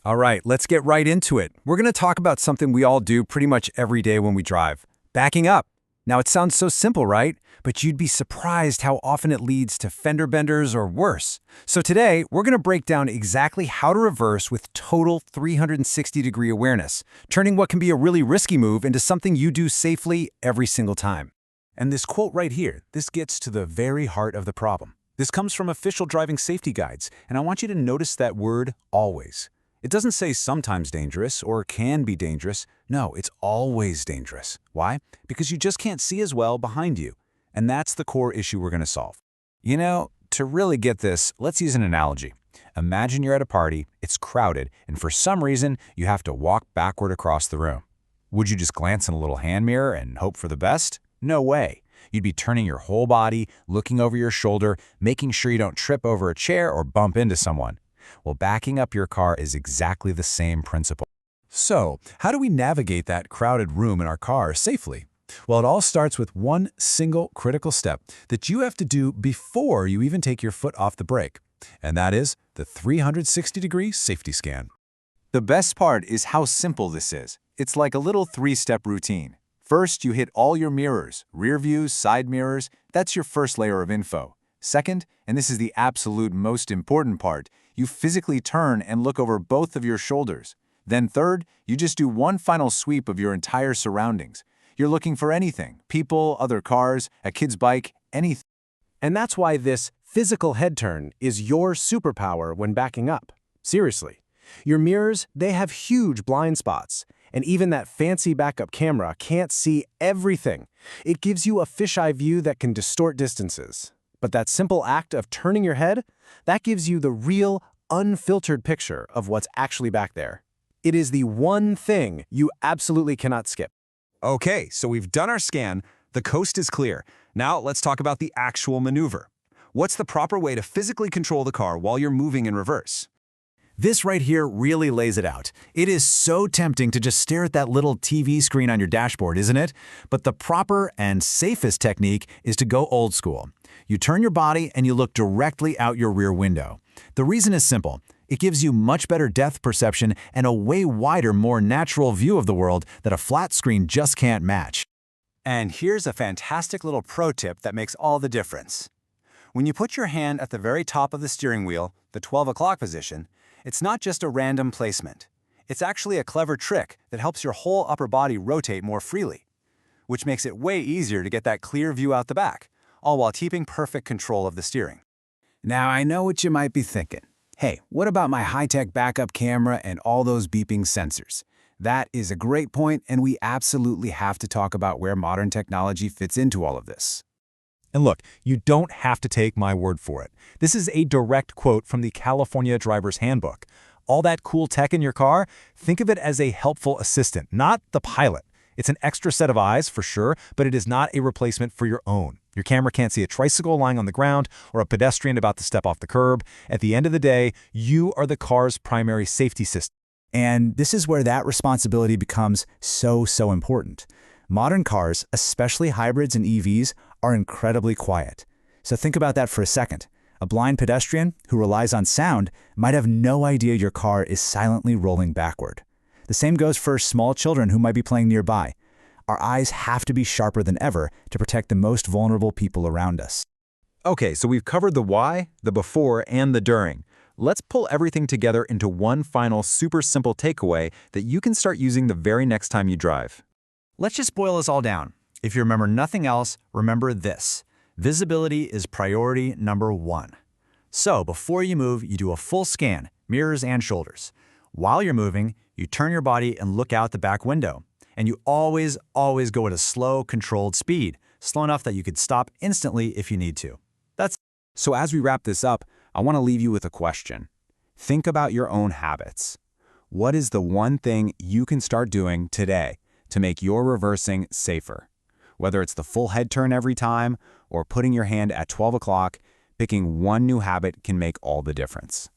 All right, let's get right into it. We're going to talk about something we all do pretty much every day when we drive, backing up. Now, it sounds so simple, right? But you'd be surprised how often it leads to fender benders or worse. So today, we're going to break down exactly how to reverse with total 360-degree awareness, turning what can be a really risky move into something you do safely every single time. And this quote right here, this gets to the very heart of the problem. This comes from official driving safety guides, and I want you to notice that word, always. It doesn't say sometimes dangerous or can be dangerous. No, it's always dangerous. Why? Because you just can't see as well behind you. And that's the core issue we're going to solve. You know, to really get this, let's use an analogy. Imagine you're at a party, it's crowded, and for some reason, you have to walk backward across the room. Would you just glance in a little hand mirror and hope for the best? No way. You'd be turning your whole body, looking over your shoulder, making sure you don't trip over a chair or bump into someone. Well, backing up your car is exactly the same principle. So, how do we navigate that crowded room in our car safely? Well, it all starts with one single critical step that you have to do before you even take your foot off the brake, and that is the 360-degree safety scan. The best part is how simple this is. It's like a little three-step routine. First, you hit all your mirrors, rear views, side mirrors. That's your first layer of info. Second, and this is the absolute most important part, you physically turn and look over both of your shoulders. Then third, you just do one final sweep of your entire surroundings. You're looking for anything, people, other cars, a kid's bike, anything. And that's why this physical head turn is your superpower when backing up. Seriously. Your mirrors, they have huge blind spots, and even that fancy backup camera can't see everything. It gives you a fisheye view that can distort distances. But that simple act of turning your head, that gives you the real, unfiltered picture of what's actually back there. It is the one thing you absolutely cannot skip. Okay, so we've done our scan. The coast is clear. Now let's talk about the actual maneuver. What's the proper way to physically control the car while you're moving in reverse? This right here really lays it out. It is so tempting to just stare at that little TV screen on your dashboard, isn't it? But the proper and safest technique is to go old school. You turn your body and you look directly out your rear window. The reason is simple. It gives you much better depth perception and a way wider, more natural view of the world that a flat screen just can't match. And here's a fantastic little pro tip that makes all the difference. When you put your hand at the very top of the steering wheel, the 12 o'clock position, it's not just a random placement. It's actually a clever trick that helps your whole upper body rotate more freely, which makes it way easier to get that clear view out the back, all while keeping perfect control of the steering. Now, I know what you might be thinking. Hey, what about my high-tech backup camera and all those beeping sensors? That is a great point, and we absolutely have to talk about where modern technology fits into all of this. And look, you don't have to take my word for it. This is a direct quote from the California Driver's Handbook. All that cool tech in your car, think of it as a helpful assistant, not the pilot. It's an extra set of eyes, for sure, but it is not a replacement for your own. Your camera can't see a tricycle lying on the ground or a pedestrian about to step off the curb. At the end of the day, you are the car's primary safety system. And this is where that responsibility becomes so important. Modern cars, especially hybrids and EVs, are incredibly quiet. So think about that for a second. A blind pedestrian who relies on sound might have no idea your car is silently rolling backward. The same goes for small children who might be playing nearby. Our eyes have to be sharper than ever to protect the most vulnerable people around us. Okay, so we've covered the why, the before, and the during. Let's pull everything together into one final super simple takeaway that you can start using the very next time you drive. Let's just boil this all down. If you remember nothing else, remember this. Visibility is priority number one. So before you move, you do a full scan, mirrors and shoulders. While you're moving, you turn your body and look out the back window. And you always go at a slow, controlled speed, slow enough that you could stop instantly if you need to. So as we wrap this up, I want to leave you with a question. Think about your own habits. What is the one thing you can start doing today to make your reversing safer? Whether it's the full head turn every time or putting your hand at 12 o'clock, picking one new habit can make all the difference.